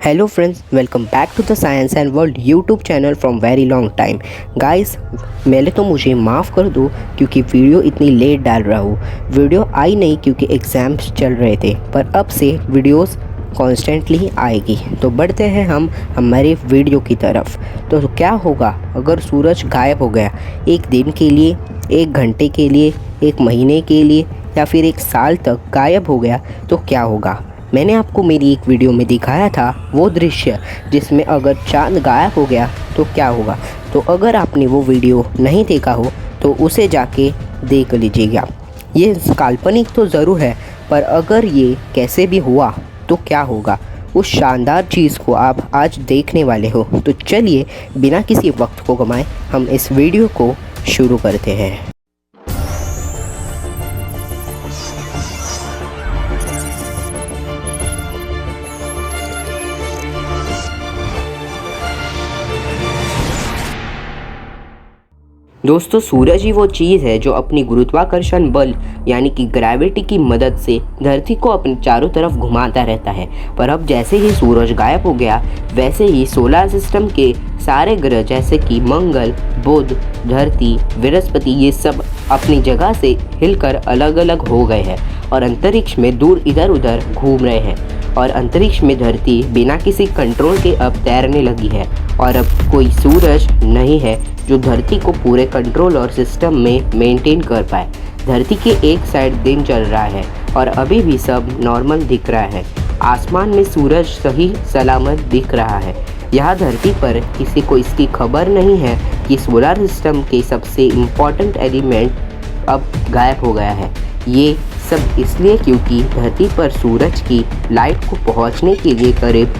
Hello friends, welcome back to the science and world YouTube channel from very long time. Guys, पहले तो मुझे माफ़ कर दो क्योंकि वीडियो इतनी लेट डाल रहा हूँ। वीडियो आई नहीं क्योंकि एग्ज़ाम्स चल रहे थे, पर अब से वीडियोस कॉन्स्टेंटली आएगी। तो बढ़ते हैं हम हमारे वीडियो की तरफ। तो क्या होगा अगर सूरज गायब हो गया, एक दिन के लिए, एक घंटे के लिए, एक महीने के लिए या फिर एक साल तक गायब हो गया तो क्या होगा। मैंने आपको मेरी एक वीडियो में दिखाया था वो दृश्य जिसमें अगर चाँद गायब हो गया तो क्या होगा। तो अगर आपने वो वीडियो नहीं देखा हो तो उसे जाके देख लीजिएगा। ये काल्पनिक तो ज़रूर है, पर अगर ये कैसे भी हुआ तो क्या होगा, उस शानदार चीज़ को आप आज देखने वाले हो। तो चलिए बिना किसी वक्त को गंवाए हम इस वीडियो को शुरू करते हैं। दोस्तों, सूरज ही वो चीज़ है जो अपनी गुरुत्वाकर्षण बल यानी कि ग्रेविटी की मदद से धरती को अपने चारों तरफ घुमाता रहता है। पर अब जैसे ही सूरज गायब हो गया, वैसे ही सोलर सिस्टम के सारे ग्रह जैसे कि मंगल, बुध, धरती, बृहस्पति, ये सब अपनी जगह से हिलकर अलग अलग हो गए हैं और अंतरिक्ष में दूर इधर उधर घूम रहे हैं। और अंतरिक्ष में धरती बिना किसी कंट्रोल के अब तैरने लगी है और अब कोई सूरज नहीं है जो धरती को पूरे कंट्रोल और सिस्टम में मेंटेन कर पाए। धरती के एक साइड दिन चल रहा है और अभी भी सब नॉर्मल दिख रहा है। आसमान में सूरज सही सलामत दिख रहा है। यहाँ धरती पर किसी को इसकी खबर नहीं है कि सोलर सिस्टम के सबसे इम्पॉर्टेंट एलिमेंट अब गायब हो गया है। ये सब इसलिए क्योंकि धरती पर सूरज की लाइट को पहुंचने के लिए करीब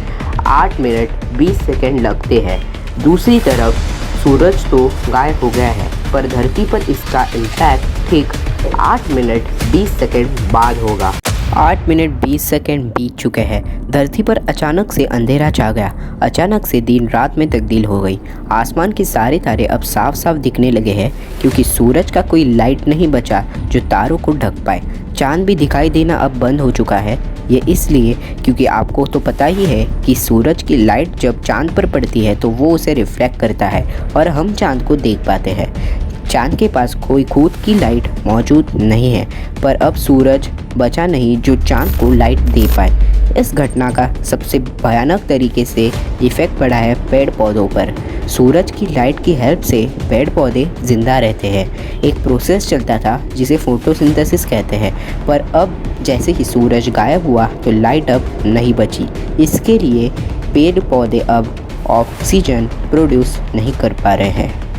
8 मिनट 20 सेकंड लगते हैं। दूसरी तरफ सूरज तो गायब हो गया है, पर धरती पर इसका इम्पैक्ट ठीक 8 मिनट 20 सेकंड बाद होगा। 8 मिनट 20 सेकंड बीत चुके हैं। धरती पर अचानक से अंधेरा छा गया। अचानक से दिन रात में तब्दील हो गई। आसमान के सारे तारे अब साफ साफ दिखने लगे हैं क्योंकि सूरज का कोई लाइट नहीं बचा जो तारों को ढक पाए। चांद भी दिखाई देना अब बंद हो चुका है। ये इसलिए क्योंकि आपको तो पता ही है कि सूरज की लाइट जब चांद पर पड़ती है तो वो उसे रिफ्लेक्ट करता है और हम चांद को देख पाते हैं। चांद के पास कोई खुद की लाइट मौजूद नहीं है, पर अब सूरज बचा नहीं जो चांद को लाइट दे पाए। इस घटना का सबसे भयानक तरीके से इफ़ेक्ट पड़ा है पेड़ पौधों पर। सूरज की लाइट की हेल्प से पेड़ पौधे ज़िंदा रहते हैं। एक प्रोसेस चलता था जिसे फोटोसिंथेसिस कहते हैं, पर अब जैसे ही सूरज गायब हुआ तो लाइट अब नहीं बची। इसके लिए पेड़ पौधे अब ऑक्सीजन प्रोड्यूस नहीं कर पा रहे हैं।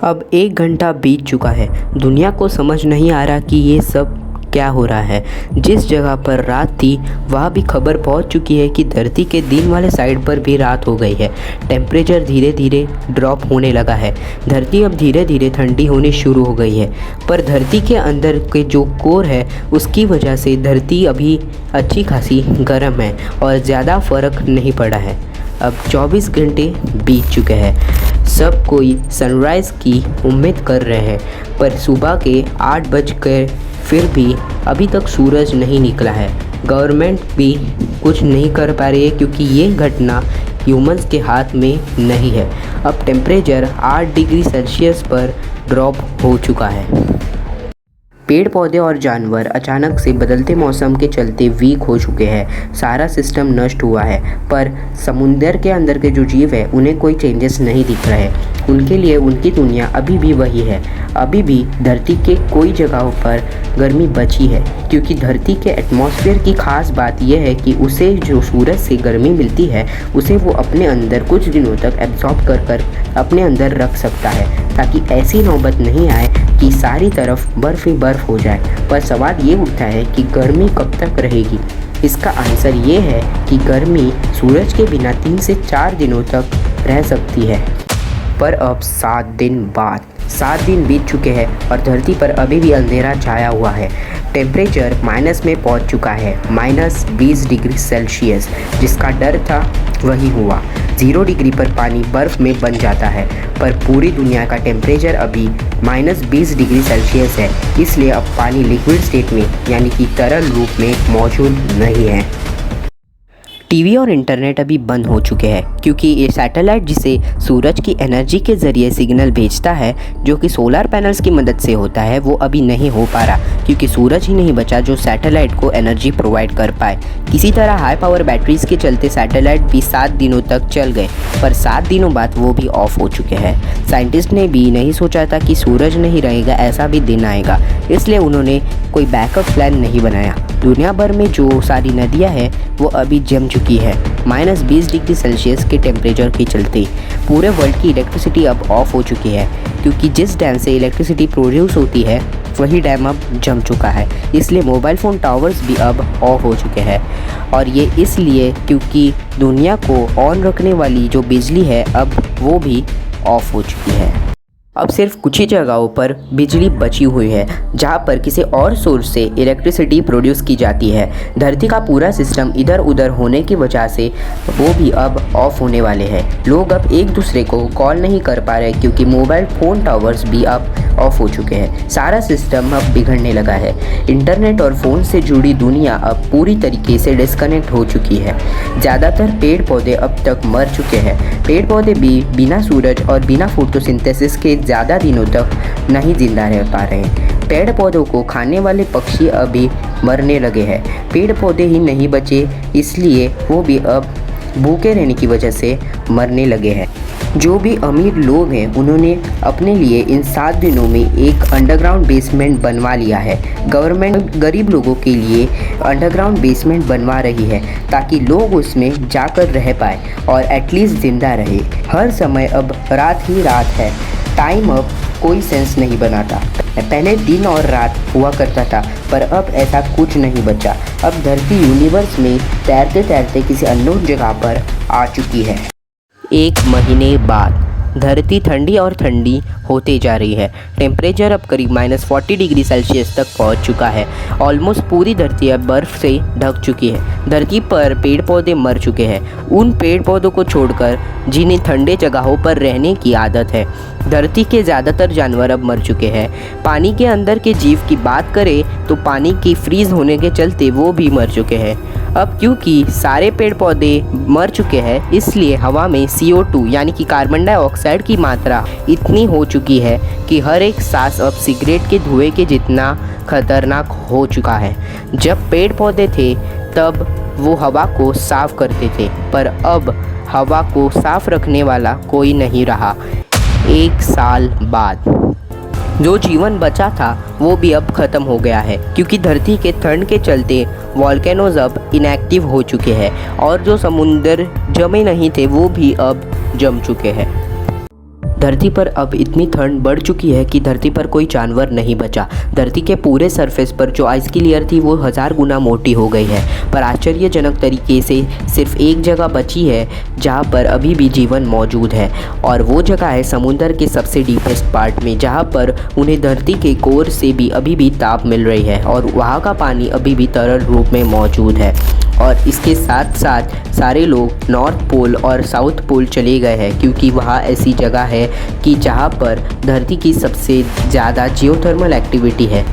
अब 1 घंटा बीत चुका है। दुनिया को समझ नहीं आ रहा कि ये सब क्या हो रहा है। जिस जगह पर रात थी वहाँ भी खबर पहुँच चुकी है कि धरती के दिन वाले साइड पर भी रात हो गई है। टेम्परेचर धीरे धीरे ड्रॉप होने लगा है। धरती अब धीरे धीरे ठंडी होनी शुरू हो गई है, पर धरती के अंदर के जो कोर है उसकी वजह से धरती अभी अच्छी खासी गर्म है और ज़्यादा फर्क नहीं पड़ा है। अब 24 घंटे बीत चुके हैं। सब कोई सनराइज़ की उम्मीद कर रहे हैं, पर सुबह के 8 बज कर फिर भी अभी तक सूरज नहीं निकला है। गवर्नमेंट भी कुछ नहीं कर पा रही है क्योंकि ये घटना ह्यूमंस के हाथ में नहीं है। अब टेम्परेचर 8 डिग्री सेल्सियस पर ड्रॉप हो चुका है। पेड़ पौधे और जानवर अचानक से बदलते मौसम के चलते वीक हो चुके हैं। सारा सिस्टम नष्ट हुआ है, पर समुंदर के अंदर के जो जीव है उन्हें कोई चेंजेस नहीं दिख रहे हैं। उनके लिए उनकी दुनिया अभी भी वही है। अभी भी धरती के कोई जगहों पर गर्मी बची है क्योंकि धरती के एटमॉस्फेयर की खास बात यह है कि उसे जो सूरज से गर्मी मिलती है उसे वो अपने अंदर कुछ दिनों तक एब्जॉर्ब कर अपने अंदर रख सकता है, ताकि ऐसी नौबत नहीं आए कि सारी तरफ बर्फ़ ही बर्फ़ हो जाए। पर सवाल ये उठता है कि गर्मी कब तक रहेगी। इसका आंसर ये है कि गर्मी सूरज के बिना 3 से 4 दिनों तक रह सकती है। पर अब 7 दिन बीत चुके हैं और धरती पर अभी भी अंधेरा छाया हुआ है। टेम्परेचर माइनस में पहुंच चुका है, -20 डिग्री सेल्सियस। जिसका डर था वही हुआ। 0 डिग्री पर पानी बर्फ़ में बन जाता है, पर पूरी दुनिया का टेम्परेचर अभी -20 डिग्री सेल्सियस है। इसलिए अब पानी लिक्विड स्टेट में यानी कि तरल रूप में मौजूद नहीं है। टीवी और इंटरनेट अभी बंद हो चुके हैं क्योंकि ये सैटेलाइट जिसे सूरज की एनर्जी के ज़रिए सिग्नल भेजता है जो कि सोलर पैनल्स की मदद से होता है, वो अभी नहीं हो पा रहा क्योंकि सूरज ही नहीं बचा जो सैटेलाइट को एनर्जी प्रोवाइड कर पाए। किसी तरह हाई पावर बैटरीज के चलते सैटेलाइट भी 7 दिनों तक चल गए, पर 7 दिनों बाद वो भी ऑफ हो चुके हैं। साइंटिस्ट ने भी नहीं सोचा था कि सूरज नहीं रहेगा, ऐसा भी दिन आएगा, इसलिए उन्होंने कोई बैकअप प्लान नहीं बनाया। दुनिया भर में जो सारी नदियाँ हैं वो अभी जम चुकी है। -20 डिग्री सेल्सियस के टेम्परेचर के चलते पूरे वर्ल्ड की इलेक्ट्रिसिटी अब ऑफ हो चुकी है क्योंकि जिस डैम से इलेक्ट्रिसिटी प्रोड्यूस होती है वही डैम अब जम चुका है। इसलिए मोबाइल फ़ोन टावर्स भी अब ऑफ हो चुके हैं और ये इसलिए क्योंकि दुनिया को ऑन रखने वाली जो बिजली है अब वो भी ऑफ हो चुकी है। अब सिर्फ कुछ ही जगहों पर बिजली बची हुई है जहां पर किसी और सोर्स से इलेक्ट्रिसिटी प्रोड्यूस की जाती है। धरती का पूरा सिस्टम इधर उधर होने की वजह से वो भी अब ऑफ होने वाले हैं। लोग अब एक दूसरे को कॉल नहीं कर पा रहे क्योंकि मोबाइल फ़ोन टावर्स भी अब ऑफ हो चुके हैं। सारा सिस्टम अब बिगड़ने लगा है। इंटरनेट और फ़ोन से जुड़ी दुनिया अब पूरी तरीके से डिस्कनेक्ट हो चुकी है। ज़्यादातर पेड़ पौधे अब तक मर चुके हैं। पेड़ पौधे भी बिना सूरज और बिना फोटोसिंथेसिस के ज़्यादा दिनों तक नहीं जिंदा रह पा रहे हैं। पेड़ पौधों को खाने वाले पक्षी अभी मरने लगे हैं। पेड़ पौधे ही नहीं बचे इसलिए वो भी अब भूखे रहने की वजह से मरने लगे हैं। जो भी अमीर लोग हैं उन्होंने अपने लिए इन 7 दिनों में एक अंडरग्राउंड बेसमेंट बनवा लिया है। गवर्नमेंट गरीब लोगों के लिए अंडरग्राउंड बेसमेंट बनवा रही है ताकि लोग उसमें जाकर रह पाए और एटलीस्ट ज़िंदा रहे। हर समय अब रात ही रात है। टाइम अब कोई सेंस नहीं बनाता। पहले दिन और रात हुआ करता था पर अब ऐसा कुछ नहीं बचा। अब धरती यूनिवर्स में तैरते तैरते किसी अननोन जगह पर आ चुकी है। 1 महीने बाद धरती ठंडी और ठंडी होते जा रही है। टेम्परेचर अब करीब -40 डिग्री सेल्सियस तक पहुंच चुका है। ऑलमोस्ट पूरी धरती अब बर्फ़ से ढक चुकी है। धरती पर पेड़ पौधे मर चुके हैं, उन पेड़ पौधों को छोड़कर जिन्हें ठंडे जगहों पर रहने की आदत है। धरती के ज़्यादातर जानवर अब मर चुके हैं। पानी के अंदर के जीव की बात करें तो पानी की फ्रीज़ होने के चलते वो भी मर चुके हैं। अब क्योंकि सारे पेड़ पौधे मर चुके हैं इसलिए हवा में CO2 यानी कि कार्बन डाइऑक्साइड की मात्रा इतनी हो चुकी है कि हर एक सांस अब सिगरेट के धुएं के जितना खतरनाक हो चुका है। जब पेड़ पौधे थे तब वो हवा को साफ करते थे पर अब हवा को साफ रखने वाला कोई नहीं रहा। 1 साल बाद जो जीवन बचा था वो भी अब ख़त्म हो गया है क्योंकि धरती के ठंड के चलते वॉल्केनोज अब इनएक्टिव हो चुके हैं और जो समुंदर जमे नहीं थे वो भी अब जम चुके हैं। धरती पर अब इतनी ठंड बढ़ चुकी है कि धरती पर कोई जानवर नहीं बचा। धरती के पूरे सरफेस पर जो आइस की लेयर थी वो 1000 गुना मोटी हो गई है। पर आश्चर्यजनक तरीके से सिर्फ एक जगह बची है जहाँ पर अभी भी जीवन मौजूद है और वो जगह है समुद्र के सबसे डीपेस्ट पार्ट में जहाँ पर उन्हें धरती के कोर से भी अभी भी ताप मिल रही है और वहाँ का पानी अभी भी तरल रूप में मौजूद है। और इसके साथ साथ सारे लोग नॉर्थ पोल और साउथ पोल चले गए हैं क्योंकि वहाँ ऐसी जगह है कि जहाँ पर धरती की सबसे ज़्यादा जियोथर्मल एक्टिविटी है।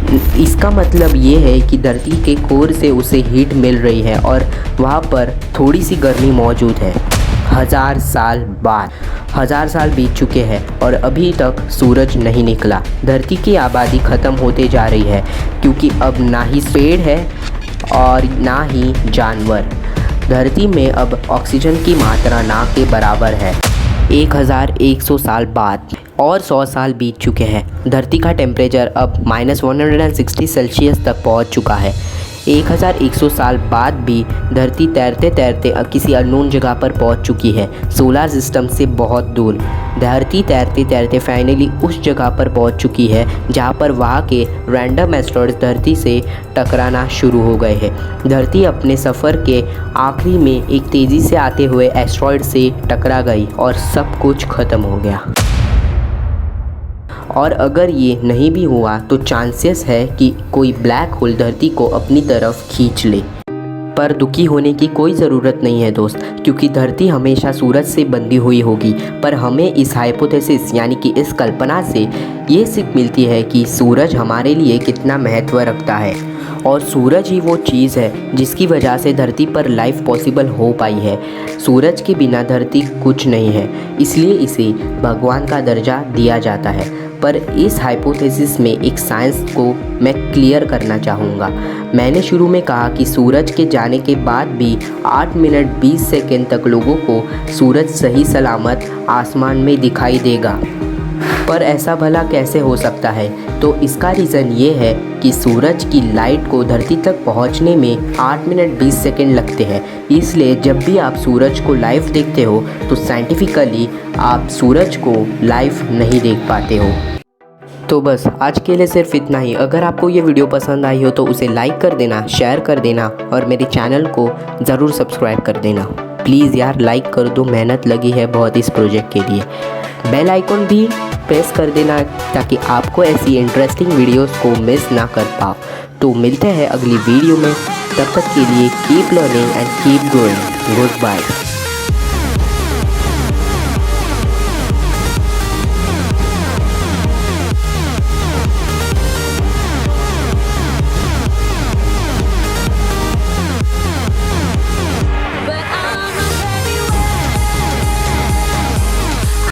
इसका मतलब ये है कि धरती के कोर से उसे हीट मिल रही है और वहाँ पर थोड़ी सी गर्मी मौजूद है। 1000 साल बाद 1000 साल बीत चुके हैं और अभी तक सूरज नहीं निकला। धरती की आबादी ख़त्म होते जा रही है क्योंकि अब ना ही पेड़ है और ना ही जानवर। धरती में अब ऑक्सीजन की मात्रा ना के बराबर है। 1100 साल बाद और 100 साल बीत चुके हैं। धरती का टेम्परेचर अब -160 सेल्सियस तक पहुंच चुका है। 1100 साल बाद भी धरती तैरते तैरते अब किसी अननोन जगह पर पहुंच चुकी है, सोलर सिस्टम से बहुत दूर। धरती तैरते तैरते फाइनली उस जगह पर पहुंच चुकी है जहां पर वहां के रैंडम एस्ट्रॉइड्स धरती से टकराना शुरू हो गए हैं। धरती अपने सफ़र के आखिरी में एक तेज़ी से आते हुए एस्ट्रॉइड से टकरा गई और सब कुछ ख़त्म हो गया। और अगर ये नहीं भी हुआ तो चांसेस है कि कोई ब्लैक होल धरती को अपनी तरफ खींच ले। पर दुखी होने की कोई ज़रूरत नहीं है दोस्त, क्योंकि धरती हमेशा सूरज से बंधी हुई होगी। पर हमें इस हाइपोथेसिस यानी कि इस कल्पना से ये सीख मिलती है कि सूरज हमारे लिए कितना महत्व रखता है और सूरज ही वो चीज़ है जिसकी वजह से धरती पर लाइफ पॉसिबल हो पाई है। सूरज के बिना धरती कुछ नहीं है, इसलिए इसे भगवान का दर्जा दिया जाता है। पर इस हाइपोथेसिस में एक साइंस को मैं क्लियर करना चाहूँगा। मैंने शुरू में कहा कि सूरज के जाने के बाद भी 8 मिनट 20 सेकेंड तक लोगों को सूरज सही सलामत आसमान में दिखाई देगा। पर ऐसा भला कैसे हो सकता है? तो इसका रीज़न ये है कि सूरज की लाइट को धरती तक पहुंचने में 8 मिनट 20 सेकेंड लगते हैं। इसलिए जब भी आप सूरज को लाइव देखते हो तो साइंटिफिकली आप सूरज को लाइव नहीं देख पाते हो। तो बस आज के लिए सिर्फ इतना ही। अगर आपको ये वीडियो पसंद आई हो तो उसे लाइक कर देना, शेयर कर देना और मेरे चैनल को ज़रूर सब्सक्राइब कर देना। प्लीज़ यार लाइक कर दो, मेहनत लगी है बहुत इस प्रोजेक्ट के लिए। बेल आइकॉन भी प्रेस कर देना ताकि आपको ऐसी इंटरेस्टिंग वीडियोस को मिस ना कर पाओ। तो मिलते हैं अगली वीडियो में, तब तक के लिए keep learning and keep growing. Good bye.